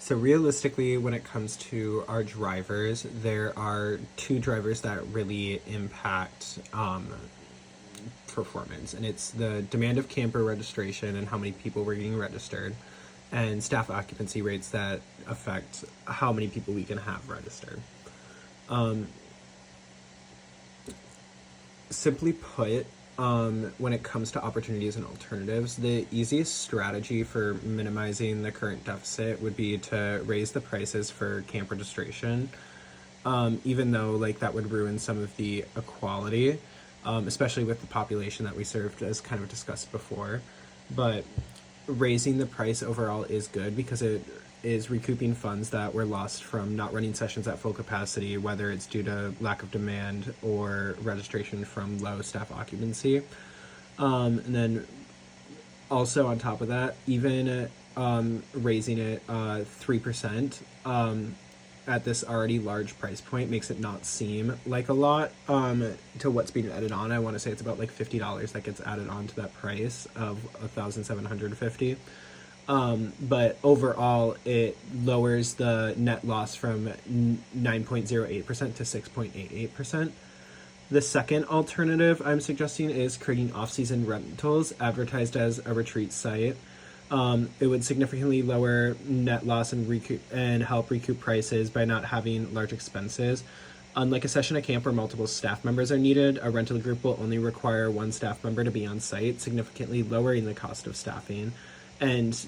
So realistically, when it comes to our drivers, there are two drivers that really impact performance, and it's the demand of camper registration and how many people were getting registered, and staff occupancy rates that affect how many people we can have registered. Simply put, when it comes to opportunities and alternatives, the easiest strategy for minimizing the current deficit would be to raise the prices for camp registration, even though like that would ruin some of the equality, especially with the population that we served, as kind of discussed before. But raising the price overall is good because it is recouping funds that were lost from not running sessions at full capacity, whether it's due to lack of demand or registration from low staff occupancy. And then also on top of that, even raising it 3% at this already large price point makes it not seem like a lot to what's being added on. I want to say it's about like $50 that gets added on to that price of $1,750. But overall, it lowers the net loss from 9.08% to 6.88%. The second alternative I'm suggesting is creating off-season rentals advertised as a retreat site. It would significantly lower net loss and help recoup prices by not having large expenses. Unlike a session at camp where multiple staff members are needed, a rental group will only require one staff member to be on site, significantly lowering the cost of staffing, and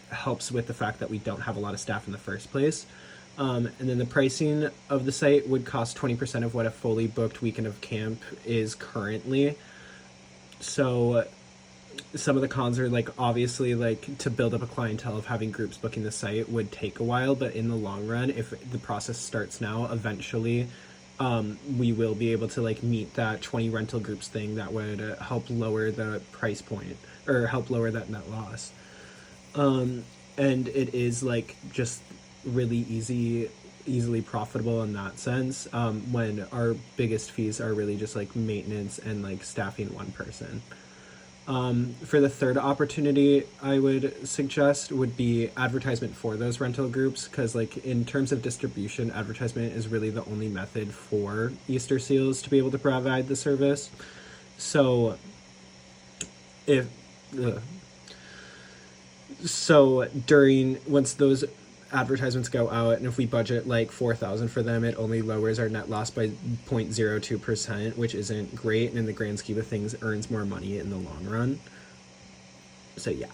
helps with the fact that we don't have a lot of staff in the first place. And then the pricing of the site would cost 20% of what a fully booked weekend of camp is currently. So some of the cons are like, obviously, like to build up a clientele of having groups booking the site would take a while, but in the long run, if the process starts now, eventually we will be able to like meet that 20 rental groups thing that would help lower the price point or help lower that net loss. And it is like just really easily profitable in that sense, when our biggest fees are really just like maintenance and like staffing one person. For the third opportunity I would suggest would be advertisement for those rental groups, because like in terms of distribution, advertisement is really the only method for Easter Seals to be able to provide the service. So once those advertisements go out, and if we budget like $4,000 for them, it only lowers our net loss by 0.02%, which isn't great, and in the grand scheme of things earns more money in the long run. So yeah.